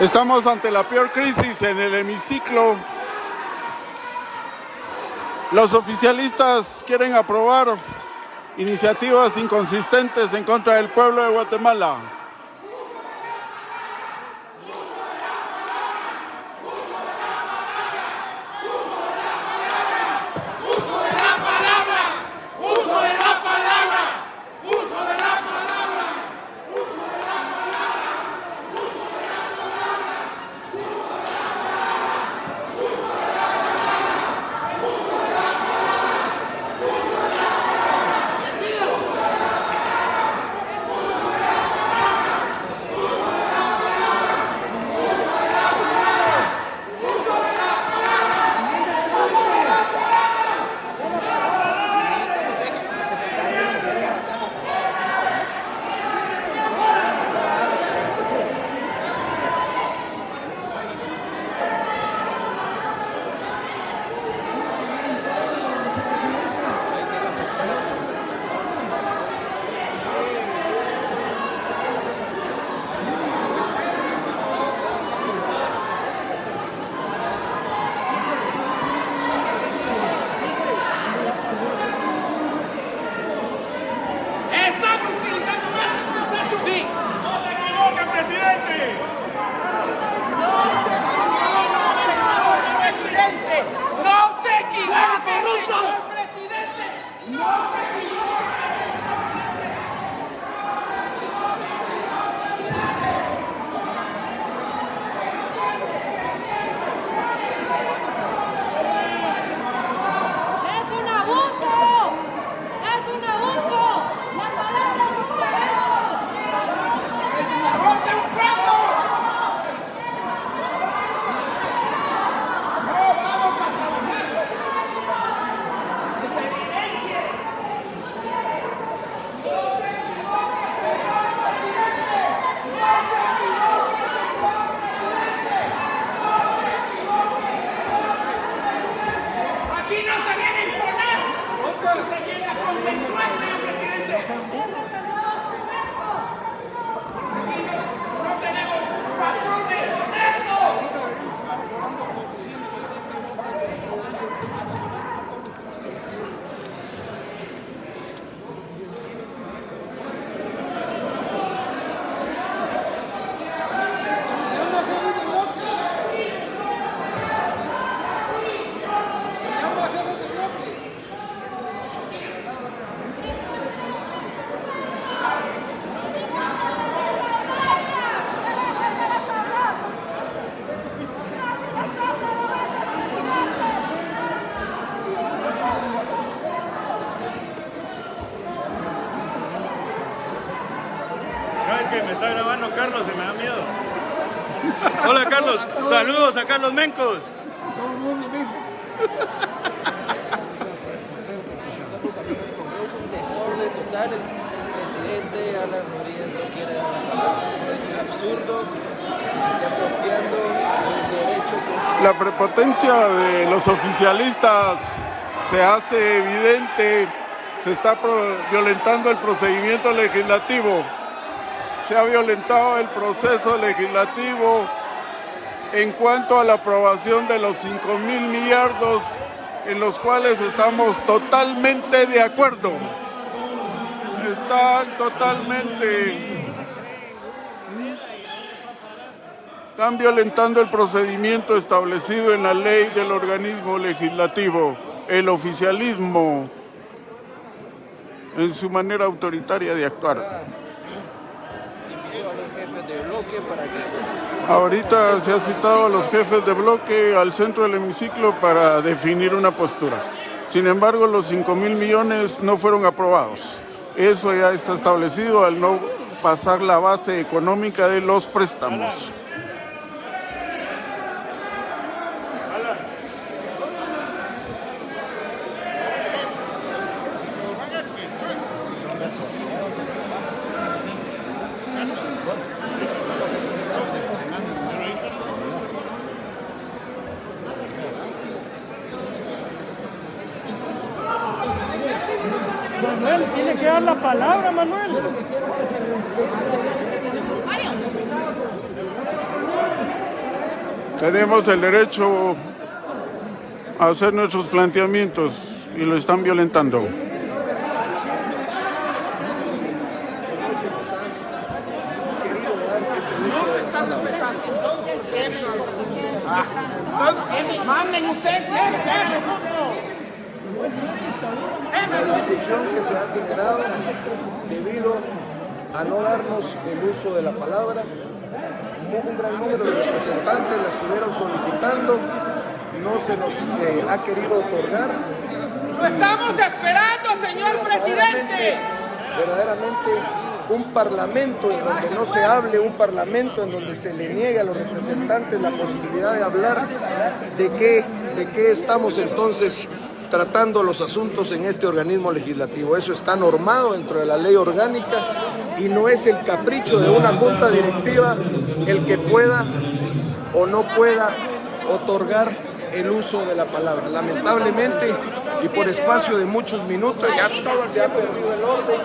Estamos ante la peor crisis en el hemiciclo. Los oficialistas quieren aprobar iniciativas inconsistentes en contra del pueblo de Guatemala. Me está grabando Carlos y me da miedo. Hola Carlos, saludos a Carlos Mencos. Todo el mundo mismo. Es un desorden total. El presidente Alan Rodríguez no quiere dar la palabra. Es absurdo. Se está apropiando del derecho. La prepotencia de los oficialistas se hace evidente. Se está violentando el procedimiento legislativo. Se ha violentado el proceso legislativo en cuanto a la aprobación de los 5,000 millardos en los cuales estamos totalmente de acuerdo. Están violentando el procedimiento establecido en la ley del organismo legislativo, el oficialismo en su manera autoritaria de actuar. Ahorita se ha citado a los jefes de bloque al centro del hemiciclo para definir una postura. Sin embargo, los 5,000 millones no fueron aprobados. Eso ya está establecido al no pasar la base económica de los préstamos. Manuel, tiene que dar la palabra, Manuel. Tenemos el derecho a hacer nuestros planteamientos y lo están violentando. Manden ustedes, La discusión que se ha generado debido a no darnos el uso de la palabra, un gran número de representantes la estuvieron solicitando, no se nos ha querido otorgar. ¡Lo estamos esperando, señor presidente! Verdaderamente un parlamento en donde no se hable, un parlamento en donde se le niegue a los representantes la posibilidad de hablar de qué estamos entonces tratando los asuntos en este organismo legislativo. Eso está normado dentro de la ley orgánica y no es el capricho de una junta directiva el que pueda o no pueda otorgar el uso de la palabra. Lamentablemente y por espacio de muchos minutos se ha perdido el orden.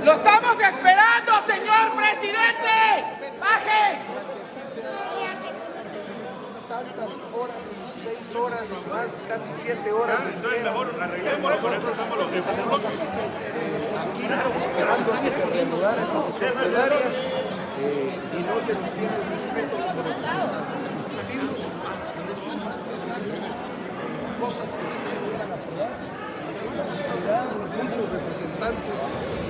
¡Lo estamos esperando, señor presidente! ¡Baje! Tantas horas, 6 horas, más casi 7 horas de espera. Aquí esperando que se reanudara esta sesión plenaria y no se nos tiene el respeto de los representantes. Insistimos que es un más cosas que se quieran aprobar. En realidad, muchos representantes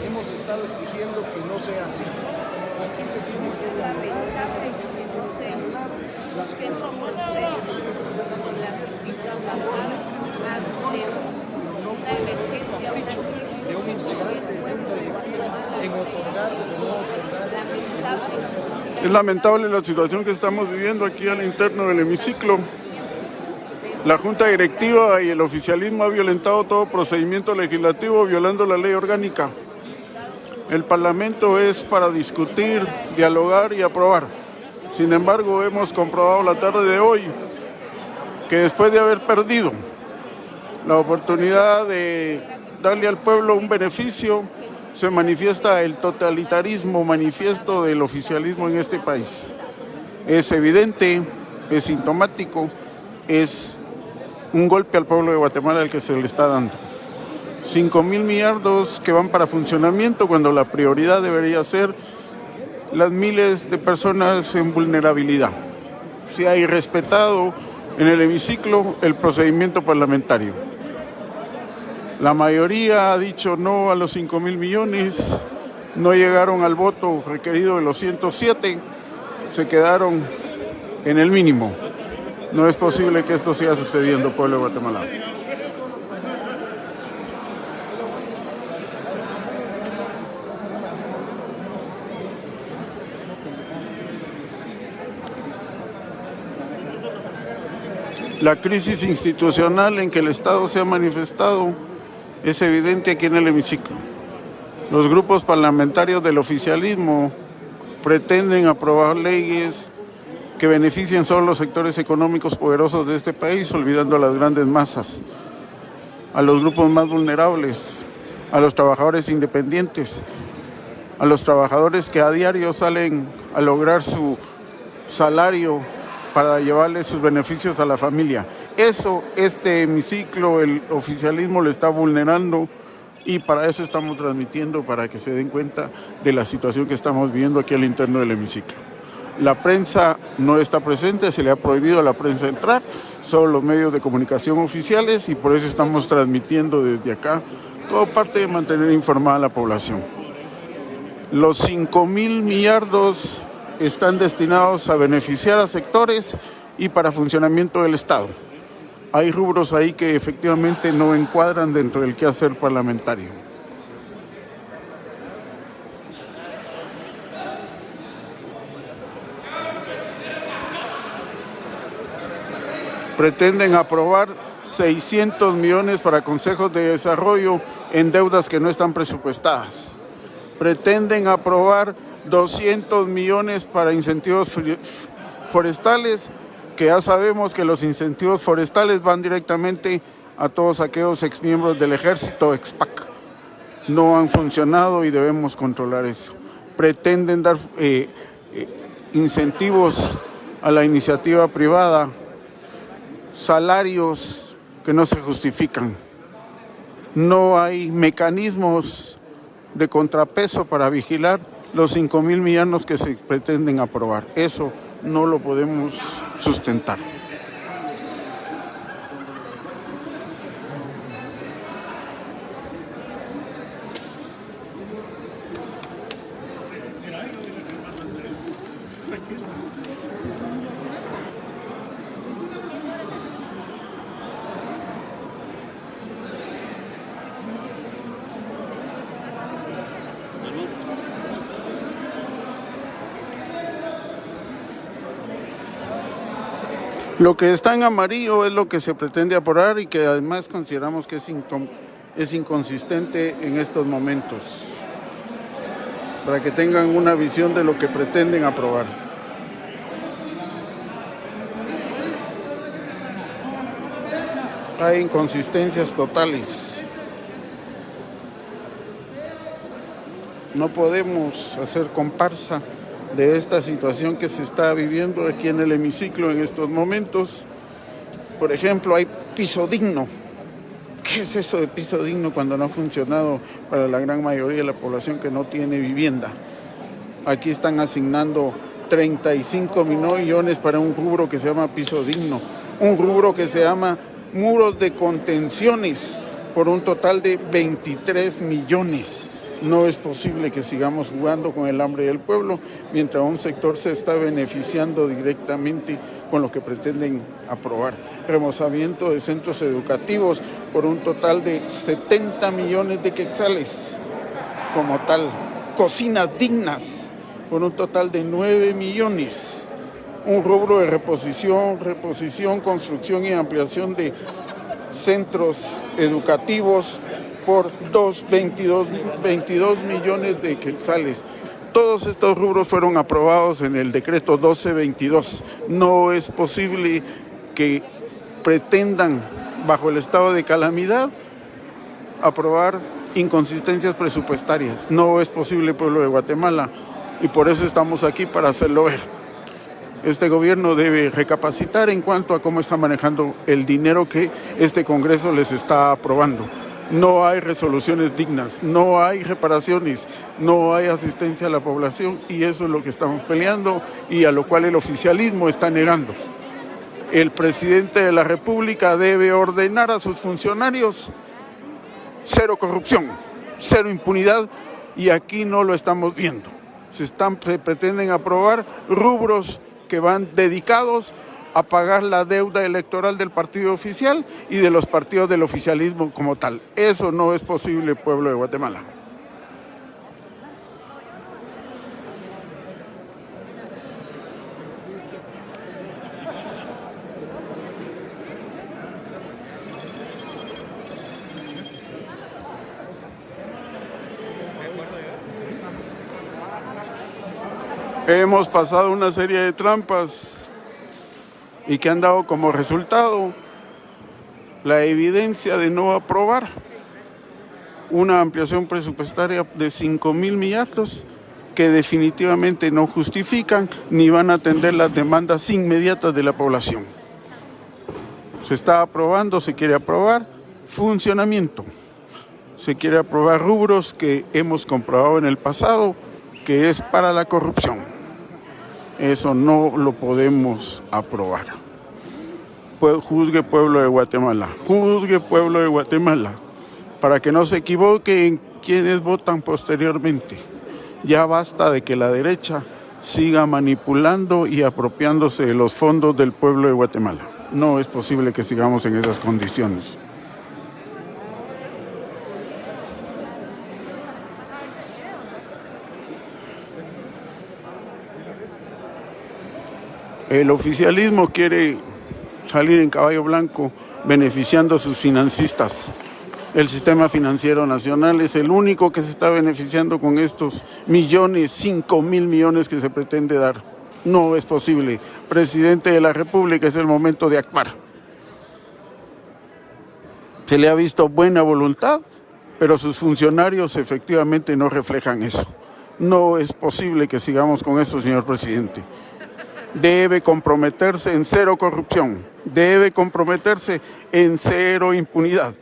hemos estado exigiendo que no sea así. Aquí se tiene que dialogar, aquí se tiene que hablar las posturas de un integrante de junta directiva en otorgar o no otorgar. Es lamentable la situación que estamos viviendo aquí al interno del hemiciclo. La junta directiva y el oficialismo ha violentado todo procedimiento legislativo, violando la ley orgánica. El Parlamento es para discutir, dialogar y aprobar. Sin embargo, hemos comprobado la tarde de hoy que después de haber perdido la oportunidad de darle al pueblo un beneficio, se manifiesta el totalitarismo manifiesto del oficialismo en este país. Es evidente, es sintomático, es un golpe al pueblo de Guatemala el que se le está dando. 5,000 millardos que van para funcionamiento cuando la prioridad debería ser las miles de personas en vulnerabilidad. Se ha irrespetado en el hemiciclo el procedimiento parlamentario. La mayoría ha dicho no a los 5,000 millones, no llegaron al voto requerido de los 107, se quedaron en el mínimo. No es posible que esto siga sucediendo, pueblo de Guatemala. La crisis institucional en que el Estado se ha manifestado es evidente aquí en el hemiciclo. Los grupos parlamentarios del oficialismo pretenden aprobar leyes que benefician solo a los sectores económicos poderosos de este país, olvidando a las grandes masas, a los grupos más vulnerables, a los trabajadores independientes, a los trabajadores que a diario salen a lograr su salario para llevarle sus beneficios a la familia. Eso, este hemiciclo, el oficialismo lo está vulnerando y para eso estamos transmitiendo, para que se den cuenta de la situación que estamos viviendo aquí al interno del hemiciclo. La prensa no está presente, se le ha prohibido a la prensa entrar, solo los medios de comunicación oficiales, y por eso estamos transmitiendo desde acá, como parte de mantener informada a la población. Los 5,000 millardos están destinados a beneficiar a sectores y para funcionamiento del Estado. Hay rubros ahí que efectivamente no encuadran dentro del quehacer parlamentario. Pretenden aprobar 600 millones para consejos de desarrollo en deudas que no están presupuestadas. Pretenden aprobar 200 millones para incentivos forestales, que ya sabemos que los incentivos forestales van directamente a todos aquellos exmiembros del ejército, expac. No han funcionado y debemos controlar eso. Pretenden dar incentivos a la iniciativa privada, salarios que no se justifican. No hay mecanismos de contrapeso para vigilar los 5.000 millones que se pretenden aprobar. Eso no lo podemos sustentar. Lo que está en amarillo es lo que se pretende aprobar y que además consideramos que es inconsistente en estos momentos, para que tengan una visión de lo que pretenden aprobar. Hay inconsistencias totales. No podemos hacer comparsa de esta situación que se está viviendo aquí en el hemiciclo en estos momentos. Por ejemplo, hay piso digno. ¿Qué es eso de piso digno cuando no ha funcionado para la gran mayoría de la población que no tiene vivienda? Aquí están asignando 35 millones para un rubro que se llama piso digno, un rubro que se llama muros de contenciones por un total de 23 millones. No es posible que sigamos jugando con el hambre del pueblo mientras un sector se está beneficiando directamente con lo que pretenden aprobar. Remozamiento de centros educativos por un total de 70 millones de quetzales como tal. Cocinas dignas por un total de 9 millones. Un rubro de reposición, construcción y ampliación de centros educativos por 22 millones de quetzales. Todos estos rubros fueron aprobados en el decreto 1222. No es posible que pretendan, bajo el estado de calamidad, aprobar inconsistencias presupuestarias. No es posible, pueblo de Guatemala, y por eso estamos aquí, para hacerlo ver. Este gobierno debe recapacitar en cuanto a cómo está manejando el dinero que este Congreso les está aprobando. No hay resoluciones dignas, no hay reparaciones, no hay asistencia a la población, y eso es lo que estamos peleando y a lo cual el oficialismo está negando. El presidente de la República debe ordenar a sus funcionarios cero corrupción, cero impunidad, y aquí no lo estamos viendo. Se pretenden aprobar rubros que van dedicados a pagar la deuda electoral del partido oficial y de los partidos del oficialismo como tal. Eso no es posible, pueblo de Guatemala. Hemos pasado una serie de trampas y que han dado como resultado la evidencia de no aprobar una ampliación presupuestaria de 5.000 millardos que definitivamente no justifican ni van a atender las demandas inmediatas de la población. Se está aprobando, se quiere aprobar funcionamiento, se quiere aprobar rubros que hemos comprobado en el pasado que es para la corrupción. Eso no lo podemos aprobar. Juzgue, pueblo de Guatemala, juzgue, pueblo de Guatemala, para que no se equivoquen quienes votan posteriormente. Ya basta de que la derecha siga manipulando y apropiándose de los fondos del pueblo de Guatemala. No es posible que sigamos en esas condiciones. El oficialismo quiere salir en caballo blanco beneficiando a sus financistas. El sistema financiero nacional es el único que se está beneficiando con estos millones, 5.000 millones que se pretende dar. No es posible. Presidente de la República, es el momento de actuar. Se le ha visto buena voluntad, pero sus funcionarios efectivamente no reflejan eso. No es posible que sigamos con esto, señor presidente. Debe comprometerse en cero corrupción, debe comprometerse en cero impunidad.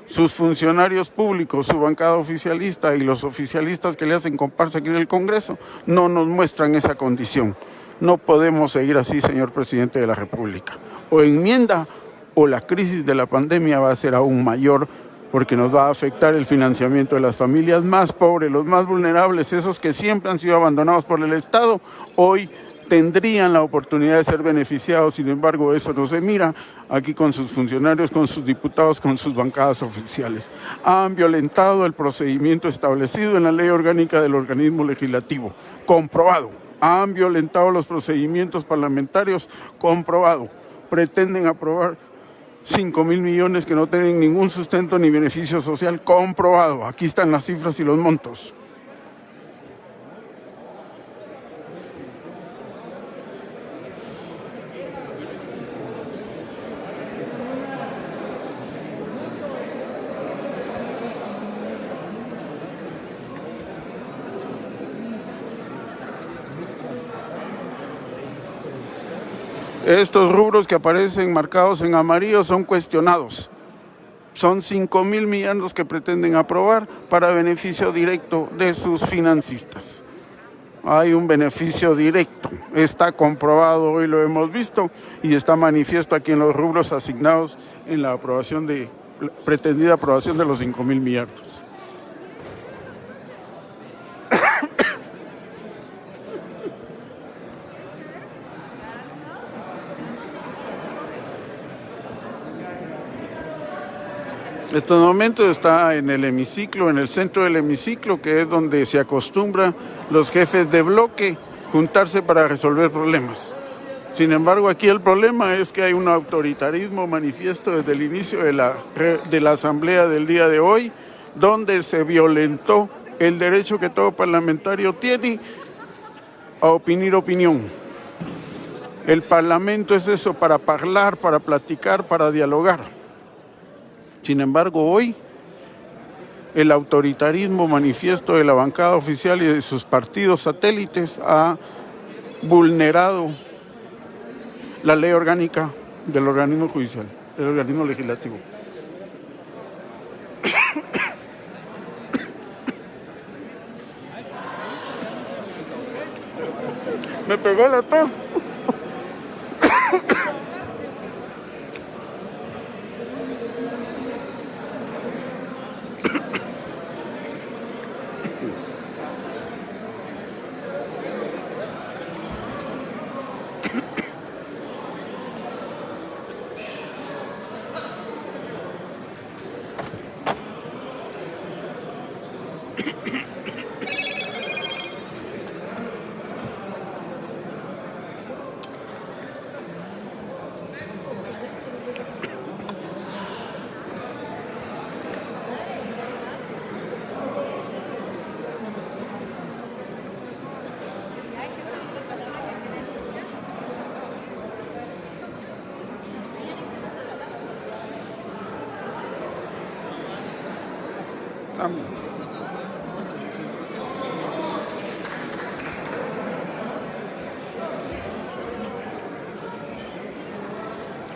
Sus funcionarios públicos, su bancada oficialista y los oficialistas que le hacen comparsa aquí en el Congreso no nos muestran esa condición. No podemos seguir así, señor presidente de la República. O enmienda o la crisis de la pandemia va a ser aún mayor porque nos va a afectar el financiamiento de las familias más pobres, los más vulnerables, esos que siempre han sido abandonados por el Estado, hoy tendrían la oportunidad de ser beneficiados. Sin embargo, eso no se mira aquí con sus funcionarios, con sus diputados, con sus bancadas oficiales. Han violentado el procedimiento establecido en la ley orgánica del organismo legislativo, comprobado. Han violentado los procedimientos parlamentarios, comprobado. Pretenden aprobar 5.000 millones que no tienen ningún sustento ni beneficio social, comprobado. Aquí están las cifras y los montos. Estos rubros que aparecen marcados en amarillo son cuestionados. Son 5.000 millones que pretenden aprobar para beneficio directo de sus financistas. Hay un beneficio directo, está comprobado, hoy lo hemos visto y está manifiesto aquí en los rubros asignados en la pretendida aprobación de los 5.000 millardos. En estos momentos está en el hemiciclo, en el centro del hemiciclo, que es donde se acostumbra los jefes de bloque juntarse para resolver problemas. Sin embargo, aquí el problema es que hay un autoritarismo manifiesto desde el inicio de la asamblea del día de hoy, donde se violentó el derecho que todo parlamentario tiene a opinir opinión. El parlamento es eso, para hablar, para platicar, para dialogar. Sin embargo, hoy el autoritarismo manifiesto de la bancada oficial y de sus partidos satélites ha vulnerado la ley orgánica del organismo judicial, del organismo legislativo. Me pegó la tos.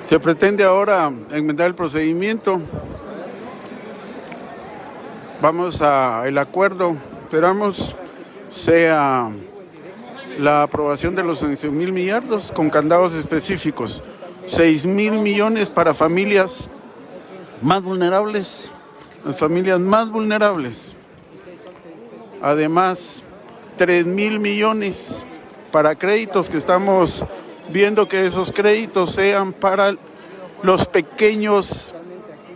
Se pretende ahora enmendar el procedimiento. El acuerdo, esperamos, sea la aprobación de los 11.000 millardos con candados específicos. 6.000 millones para familias más vulnerables, las familias más vulnerables. Además, 3.000 millones para créditos, que estamos viendo que esos créditos sean para los pequeños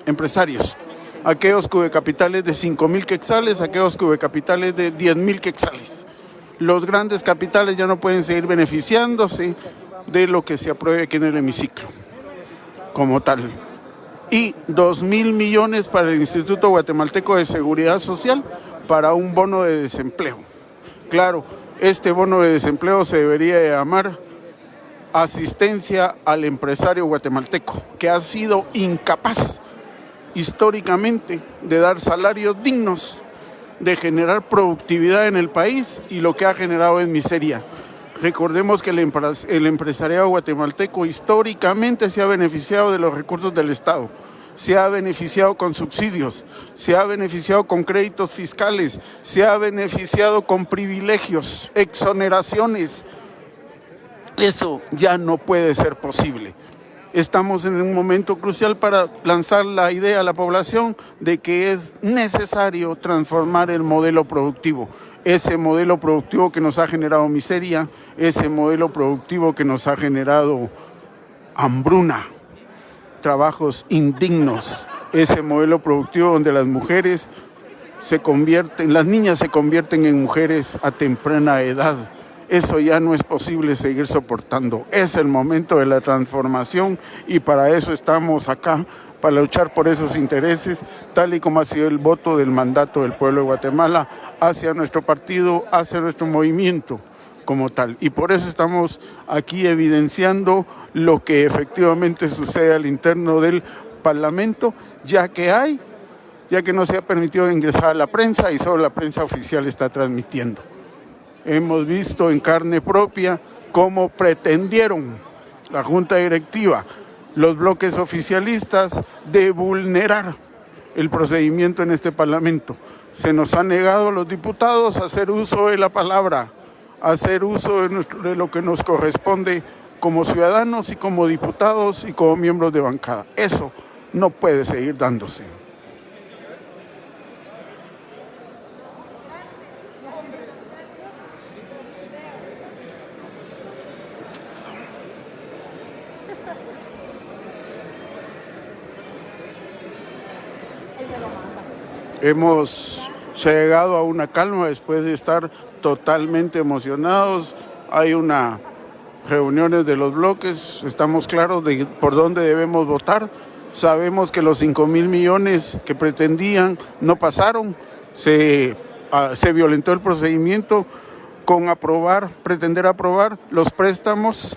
empresarios, aquellos cuyo capital es de 5.000 quetzales, aquellos cuyo capital es de 10.000 quetzales. Los grandes capitales ya no pueden seguir beneficiándose de lo que se apruebe aquí en el hemiciclo como tal. Y 2.000 millones para el Instituto Guatemalteco de Seguridad Social para un bono de desempleo. Claro, este bono de desempleo se debería llamar asistencia al empresario guatemalteco, que ha sido incapaz históricamente de dar salarios dignos de generar productividad en el país y lo que ha generado es miseria. Recordemos que el empresariado guatemalteco históricamente se ha beneficiado de los recursos del Estado, se ha beneficiado con subsidios, se ha beneficiado con créditos fiscales, se ha beneficiado con privilegios, exoneraciones. Eso ya no puede ser posible. Estamos en un momento crucial para lanzar la idea a la población de que es necesario transformar el modelo productivo. Ese modelo productivo que nos ha generado miseria, ese modelo productivo que nos ha generado hambruna, trabajos indignos, ese modelo productivo donde las mujeres las niñas se convierten en mujeres a temprana edad. Eso ya no es posible seguir soportando. Es el momento de la transformación y para eso estamos acá, para luchar por esos intereses, tal y como ha sido el voto del mandato del pueblo de Guatemala hacia nuestro partido, hacia nuestro movimiento como tal. Y por eso estamos aquí evidenciando lo que efectivamente sucede al interno del Parlamento, ya que no se ha permitido ingresar a la prensa y solo la prensa oficial está transmitiendo. Hemos visto en carne propia cómo pretendieron la Junta Directiva, los bloques oficialistas, de vulnerar el procedimiento en este Parlamento. Se nos ha negado a los diputados a hacer uso de la palabra, a hacer uso de lo que nos corresponde como ciudadanos y como diputados y como miembros de bancada. Eso no puede seguir dándose. Hemos llegado a una calma después de estar totalmente emocionados. Hay reuniones de los bloques, estamos claros de por dónde debemos votar. Sabemos que los 5,000 millones que pretendían no pasaron. Se violentó el procedimiento con pretender aprobar los préstamos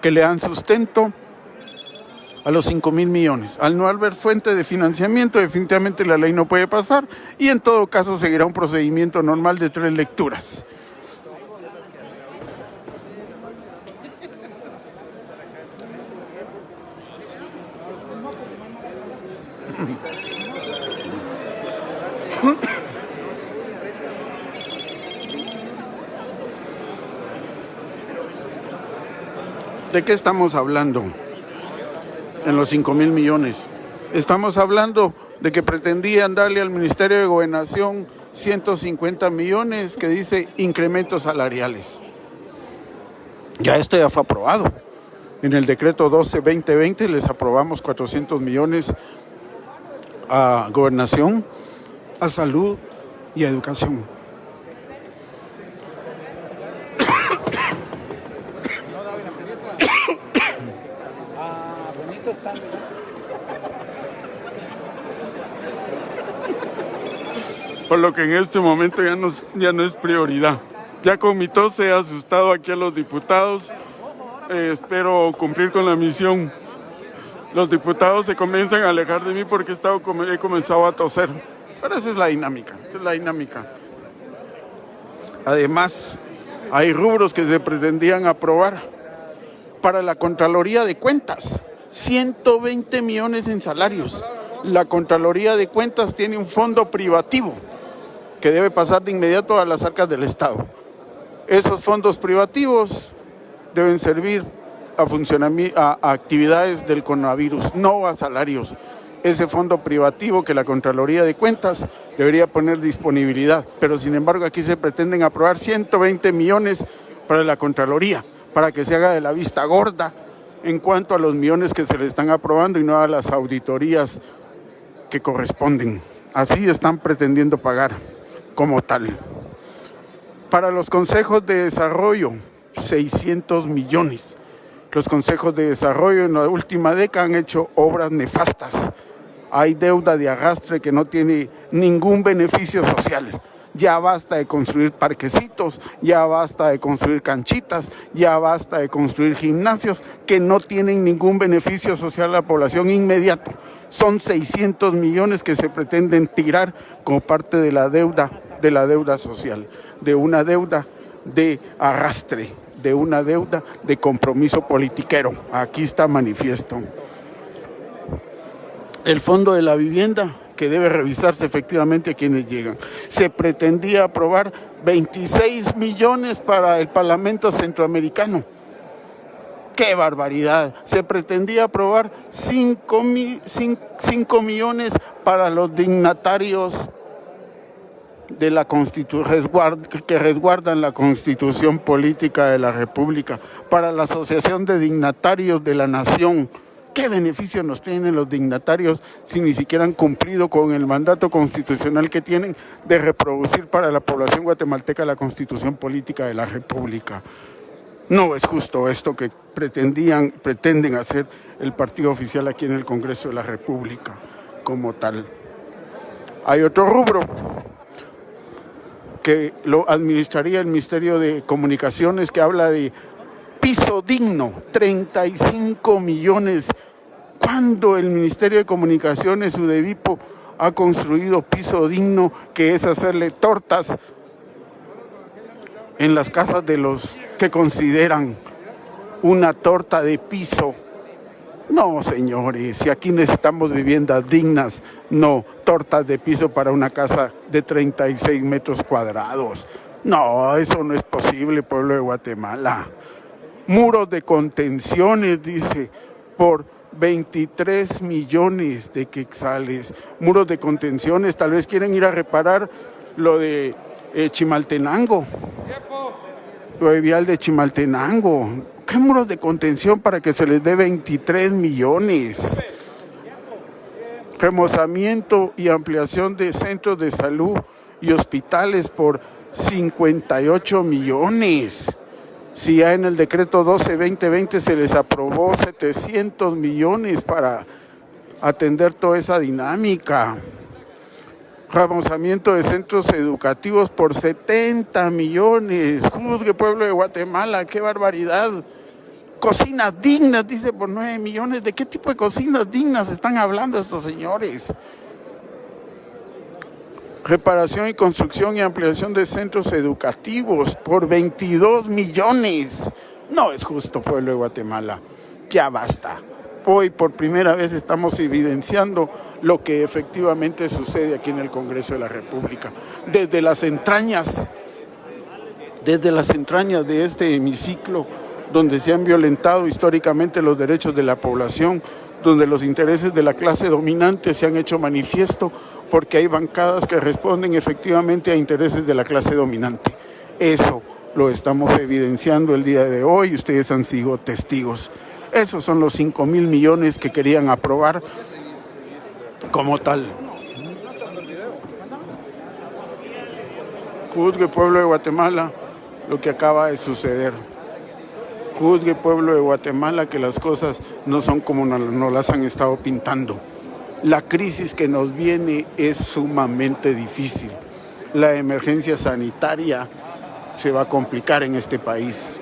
que le dan sustento a los 5,000 millones. Al no haber fuente de financiamiento, definitivamente la ley no puede pasar y en todo caso seguirá un procedimiento normal de 3 lecturas. ¿De qué estamos hablando? En los 5,000 millones. Estamos hablando de que pretendían darle al Ministerio de Gobernación 150 millones que dice incrementos salariales. Ya esto ya fue aprobado. En el decreto 12-2020 les aprobamos 400 millones a Gobernación, a Salud y a Educación. Por lo que en este momento ya no es prioridad. Ya con mi tos he asustado aquí a los diputados. Espero cumplir con la misión. Los diputados se comienzan a alejar de mí porque he comenzado a toser. Pero esa es la dinámica. Además, hay rubros que se pretendían aprobar para la Contraloría de Cuentas. 120 millones en salarios. La Contraloría de Cuentas tiene un fondo privativo que debe pasar de inmediato a las arcas del Estado. Esos fondos privativos deben servir a actividades del coronavirus, no a salarios. Ese fondo privativo que la Contraloría de Cuentas debería poner disponibilidad, pero sin embargo aquí se pretenden aprobar 120 millones para la Contraloría, para que se haga de la vista gorda en cuanto a los millones que se le están aprobando y no a las auditorías que corresponden. Así están pretendiendo pagar como tal. Para los consejos de desarrollo, 600 millones. Los consejos de desarrollo en la última década han hecho obras nefastas. Hay deuda de arrastre que no tiene ningún beneficio social. Ya basta de construir parquecitos, ya basta de construir canchitas, ya basta de construir gimnasios que no tienen ningún beneficio social a la población inmediato. Son 600 millones que se pretenden tirar como parte de la deuda de la deuda social, de una deuda de arrastre, de una deuda de compromiso politiquero. Aquí está manifiesto. El Fondo de la Vivienda, que debe revisarse efectivamente a quienes llegan. Se pretendía aprobar 26 millones para el Parlamento Centroamericano. ¡Qué barbaridad! Se pretendía aprobar 5 millones para los dignatarios de la que resguardan la Constitución Política de la República, para la Asociación de Dignatarios de la Nación. ¿Qué beneficio nos tienen los dignatarios si ni siquiera han cumplido con el mandato constitucional que tienen de reproducir para la población guatemalteca la Constitución Política de la República? No es justo esto que pretenden hacer el partido oficial aquí en el Congreso de la República como tal. Hay otro rubro que lo administraría el Ministerio de Comunicaciones, que habla de piso digno, 35 millones. ¿Cuándo el Ministerio de Comunicaciones, Sudevipo, ha construido piso digno, que es hacerle tortas en las casas de los que consideran una torta de piso? No, señores, si aquí necesitamos viviendas dignas, no tortas de piso para una casa de 36 metros cuadrados. No, eso no es posible, pueblo de Guatemala. Muros de contenciones, dice, por 23 millones de quetzales. Muros de contenciones, tal vez quieren ir a reparar lo de Chimaltenango, lo de vial de Chimaltenango. ¿Qué muros de contención para que se les dé 23 millones? Remozamiento y ampliación de centros de salud y hospitales por 58 millones. Si ya en el decreto 12-2020 se les aprobó 700 millones para atender toda esa dinámica. Remozamiento de centros educativos por 70 millones. Juzgue, pueblo de Guatemala, qué barbaridad. Cocinas dignas, dice, por 9 millones. ¿De qué tipo de cocinas dignas están hablando estos señores? Reparación y construcción y ampliación de centros educativos por 22 millones. No es justo, pueblo de Guatemala. Ya basta. Hoy por primera vez estamos evidenciando lo que efectivamente sucede aquí en el Congreso de la República. Desde las entrañas de este hemiciclo, donde se han violentado históricamente los derechos de la población, donde los intereses de la clase dominante se han hecho manifiesto, porque hay bancadas que responden efectivamente a intereses de la clase dominante. Eso lo estamos evidenciando el día de hoy, ustedes han sido testigos. Esos son los 5,000 millones que querían aprobar como tal. Juzgue, pueblo de Guatemala, lo que acaba de suceder. Juzgue, pueblo de Guatemala, que las cosas no son como nos las han estado pintando. La crisis que nos viene es sumamente difícil. La emergencia sanitaria se va a complicar en este país.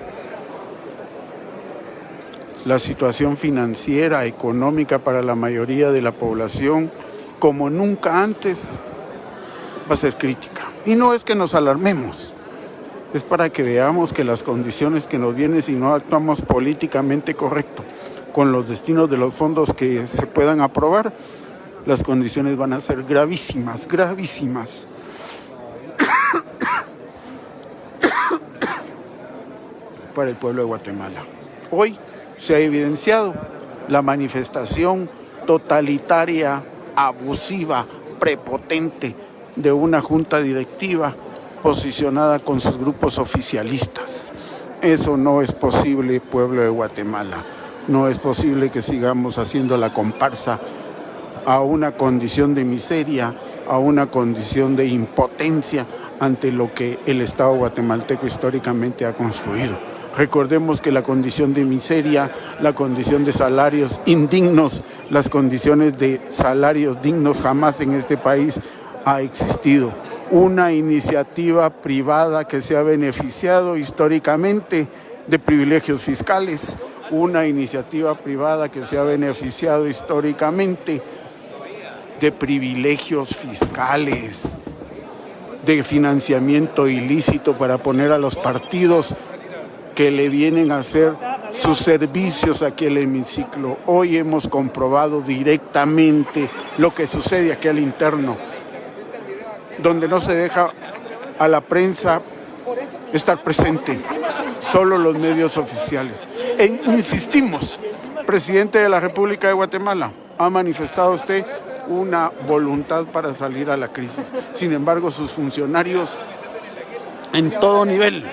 La situación financiera, económica para la mayoría de la población, como nunca antes, va a ser crítica. Y no es que nos alarmemos, es para que veamos que las condiciones que nos vienen, si no actuamos políticamente correcto con los destinos de los fondos que se puedan aprobar, las condiciones van a ser gravísimas, gravísimas. Para el pueblo de Guatemala. Hoy se ha evidenciado la manifestación totalitaria, abusiva, prepotente de una junta directiva posicionada con sus grupos oficialistas. Eso no es posible, pueblo de Guatemala. No es posible que sigamos haciendo la comparsa a una condición de miseria, a una condición de impotencia ante lo que el Estado guatemalteco históricamente ha construido. Recordemos que la condición de miseria, la condición de salarios indignos, las condiciones de salarios dignos jamás en este país ha existido. Una iniciativa privada que se ha beneficiado históricamente de privilegios fiscales, una iniciativa privada que se ha beneficiado históricamente de privilegios fiscales. de financiamiento ilícito para poner a los partidos que le vienen a hacer sus servicios aquí al hemiciclo. Hoy hemos comprobado directamente lo que sucede aquí al interno, donde no se deja a la prensa estar presente, solo los medios oficiales. Insistimos, presidente de la República de Guatemala, ha manifestado usted una voluntad para salir a la crisis. Sin embargo, sus funcionarios en todo nivel,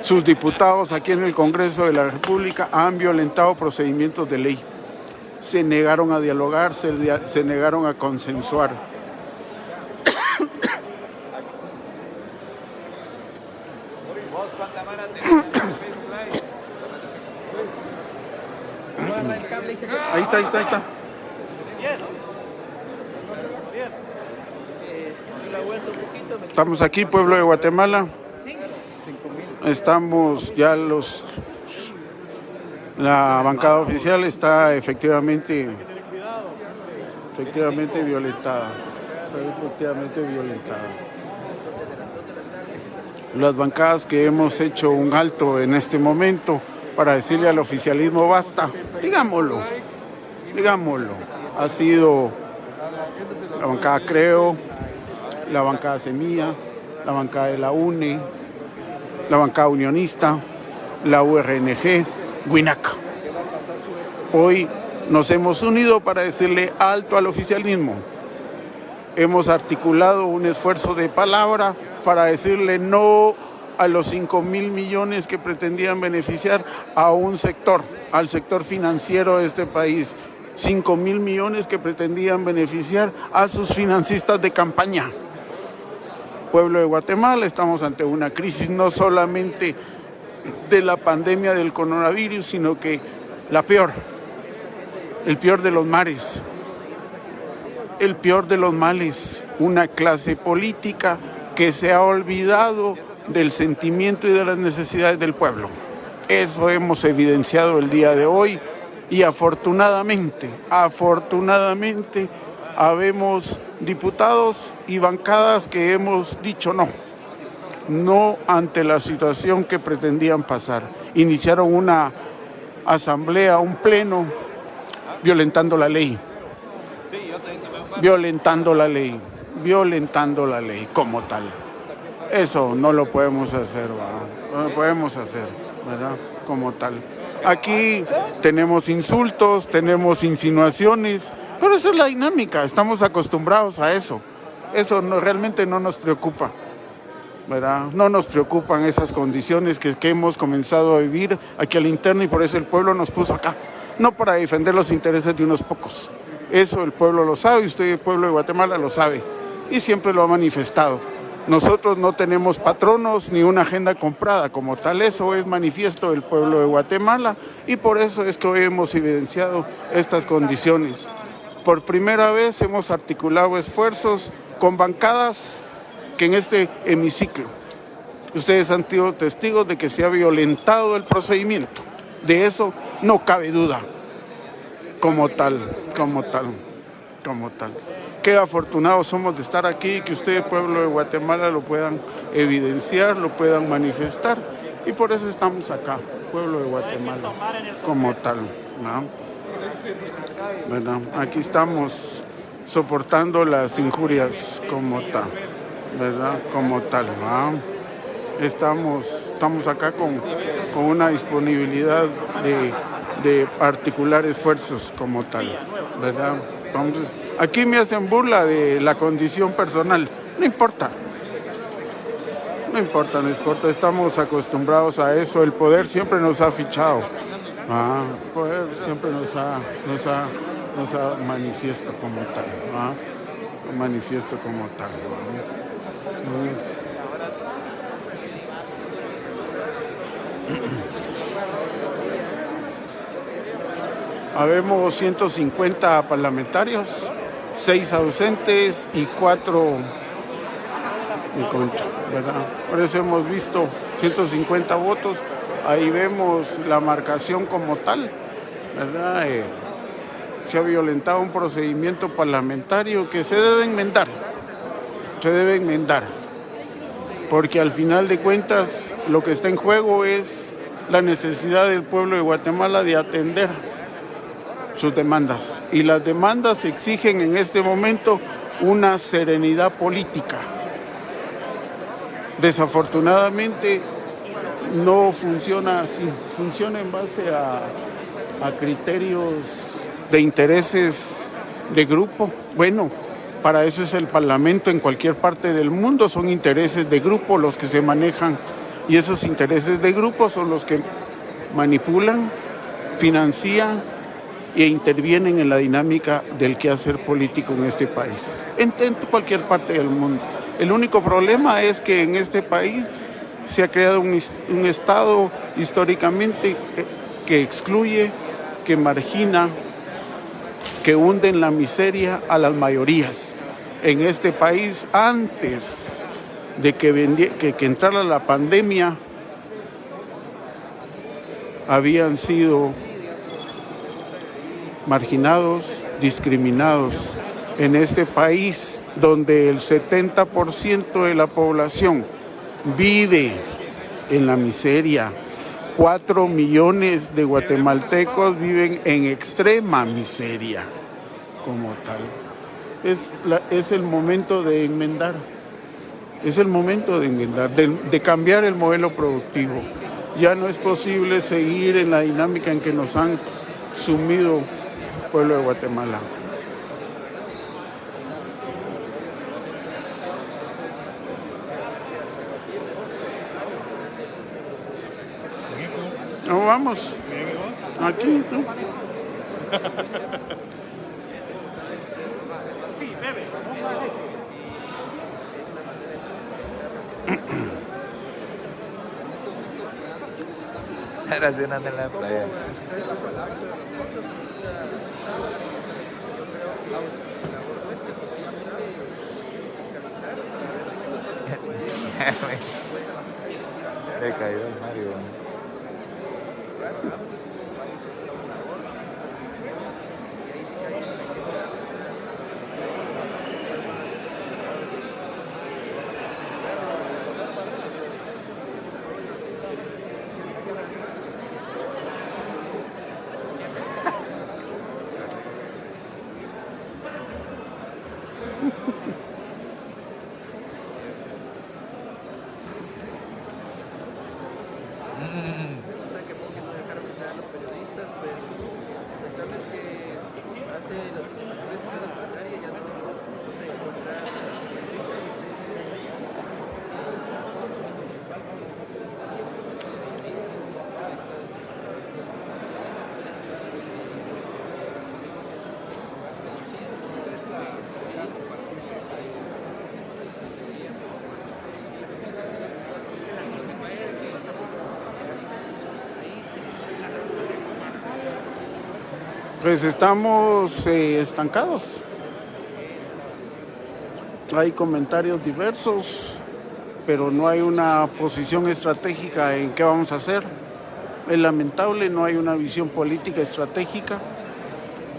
sus diputados aquí en el Congreso de la República han violentado procedimientos de ley. Se negaron a dialogar, se negaron a consensuar. Ahí está. Estamos aquí, pueblo de Guatemala. Estamos ya la bancada oficial está efectivamente violentada. Las bancadas que hemos hecho un alto en este momento para decirle al oficialismo basta, digámoslo, ha sido la bancada Creo, la bancada Semilla, la bancada de la UNE, la bancada unionista, la URNG, WINAC. Hoy nos hemos unido para decirle alto al oficialismo. Hemos articulado un esfuerzo de palabra para decirle no a los 5,000 millones que pretendían beneficiar a un sector, al sector financiero de este país. 5,000 millones que pretendían beneficiar a sus financistas de campaña. Pueblo de Guatemala, estamos ante una crisis no solamente de la pandemia del coronavirus, sino que el peor de los mares, el peor de los males, una clase política que se ha olvidado del sentimiento y de las necesidades del pueblo. Eso hemos evidenciado el día de hoy y afortunadamente, habemos diputados y bancadas que hemos dicho no ante la situación que pretendían pasar. Iniciaron una asamblea, un pleno, violentando la ley como tal. Eso no lo podemos hacer, ¿verdad? Como tal. Aquí tenemos insultos, tenemos insinuaciones, pero esa es la dinámica, estamos acostumbrados a eso. Eso realmente no nos preocupa, ¿verdad? No nos preocupan esas condiciones que hemos comenzado a vivir aquí al interno y por eso el pueblo nos puso acá, no para defender los intereses de unos pocos. Eso el pueblo lo sabe y usted, el pueblo de Guatemala, lo sabe y siempre lo ha manifestado. Nosotros no tenemos patronos ni una agenda comprada como tal, eso es manifiesto del pueblo de Guatemala y por eso es que hoy hemos evidenciado estas condiciones. Por primera vez hemos articulado esfuerzos con bancadas que en este hemiciclo. Ustedes han sido testigos de que se ha violentado el procedimiento. De eso no cabe duda, como tal. Qué afortunados somos de estar aquí y que ustedes, pueblo de Guatemala, lo puedan evidenciar, lo puedan manifestar. Y por eso estamos acá, pueblo de Guatemala, como tal, ¿no? ¿Verdad? Aquí estamos soportando las injurias como tal, ¿verdad? Como tal, ¿no? Estamos acá con una disponibilidad de articular esfuerzos como tal, ¿verdad? Entonces, aquí me hacen burla de la condición personal, no importa, estamos acostumbrados a eso, el poder siempre nos ha fichado, el poder siempre nos ha manifiesto como tal, manifiesto como tal. Habemos 150 parlamentarios, 6 ausentes y 4 en contra, ¿verdad? Por eso hemos visto 150 votos, ahí vemos la marcación como tal, ¿verdad? Se ha violentado un procedimiento parlamentario que se debe enmendar, porque al final de cuentas lo que está en juego es la necesidad del pueblo de Guatemala de atender sus demandas. Y las demandas exigen en este momento una serenidad política. Desafortunadamente no funciona así, funciona en base a criterios de intereses de grupo. Bueno, para eso es el Parlamento en cualquier parte del mundo, son intereses de grupo los que se manejan y esos intereses de grupo son los que manipulan, financian e intervienen en la dinámica del quehacer político en este país, en cualquier parte del mundo. El único problema es que en este país se ha creado un Estado históricamente que excluye, que margina, que hunde en la miseria a las mayorías. En este país, antes de que entrara la pandemia, habían sido marginados, discriminados. En este país, donde el 70% de la población vive en la miseria, 4 millones de guatemaltecos viven en extrema miseria como tal. Es el momento de enmendar, de cambiar el modelo productivo. Ya no es posible seguir en la dinámica en que nos han sumido el pueblo de Guatemala. No, vamos. Aquí, ¿no? Era cenando en la playa. Le cayó el Mario. Pues estamos estancados. Hay comentarios diversos, pero no hay una posición estratégica en qué vamos a hacer. Es lamentable, no hay una visión política estratégica.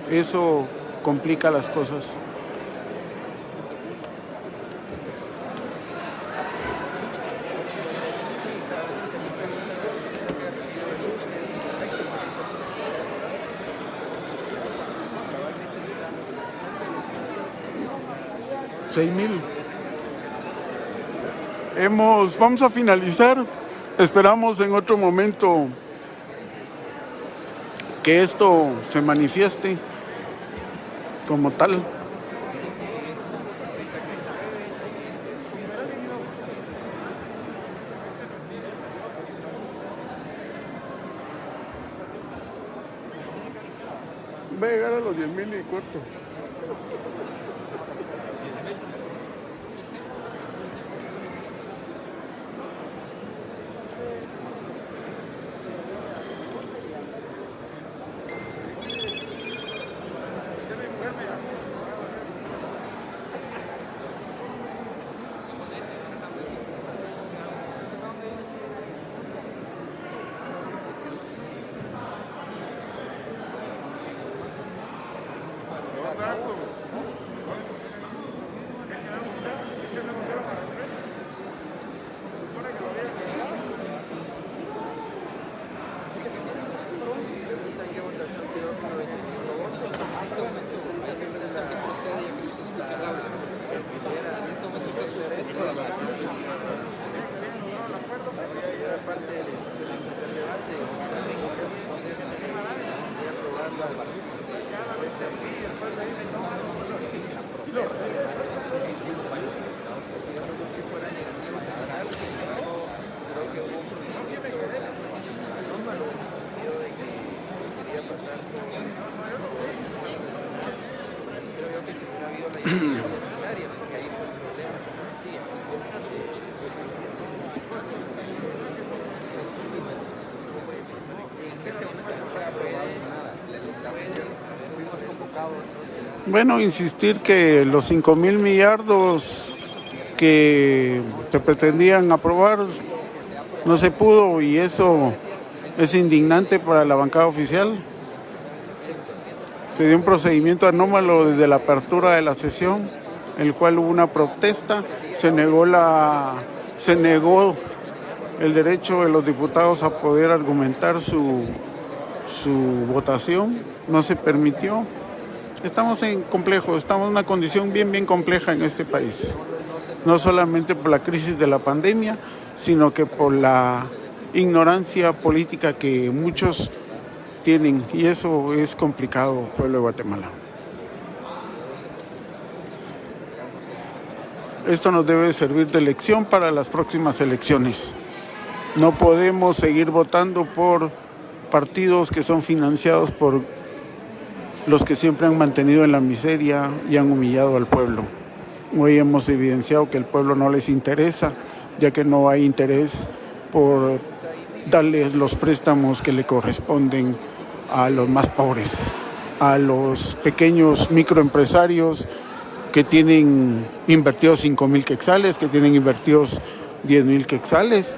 Eso complica las cosas. Vamos a finalizar. Esperamos en otro momento que esto se manifieste como tal. Va a llegar a los 10,000 y corto. Bueno, insistir que los 5,000 millardos que se pretendían aprobar no se pudo, y eso es indignante para la bancada oficial. Se dio un procedimiento anómalo desde la apertura de la sesión, en el cual hubo una protesta, se negó el derecho de los diputados a poder argumentar su votación, no se permitió. Estamos en una condición bien compleja en este país, no solamente por la crisis de la pandemia, sino que por la ignorancia política que muchos tienen, y eso es complicado, pueblo de Guatemala. Esto nos debe servir de lección para las próximas elecciones. No podemos seguir votando por partidos que son financiados por los que siempre han mantenido en la miseria y han humillado al pueblo. Hoy hemos evidenciado que el pueblo no les interesa, ya que no hay interés por darles los préstamos que le corresponden a los más pobres, a los pequeños microempresarios que tienen invertidos 5,000 quetzales, que tienen invertidos 10,000 quetzales.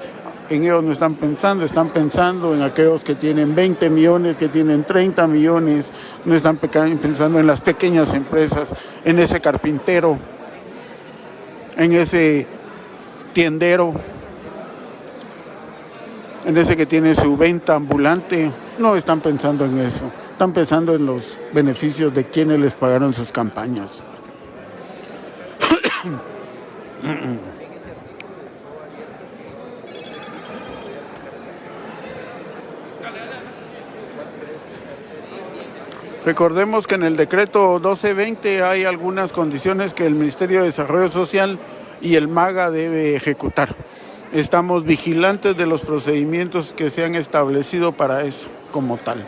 En ellos no están pensando en aquellos que tienen 20 millones, que tienen 30 millones, no están pensando en las pequeñas empresas, en ese carpintero, en ese tiendero, en ese que tiene su venta ambulante. No están pensando en eso, están pensando en los beneficios de quienes les pagaron sus campañas. Recordemos que en el decreto 1220 hay algunas condiciones que el Ministerio de Desarrollo Social y el MAGA debe ejecutar. Estamos vigilantes de los procedimientos que se han establecido para eso como tal.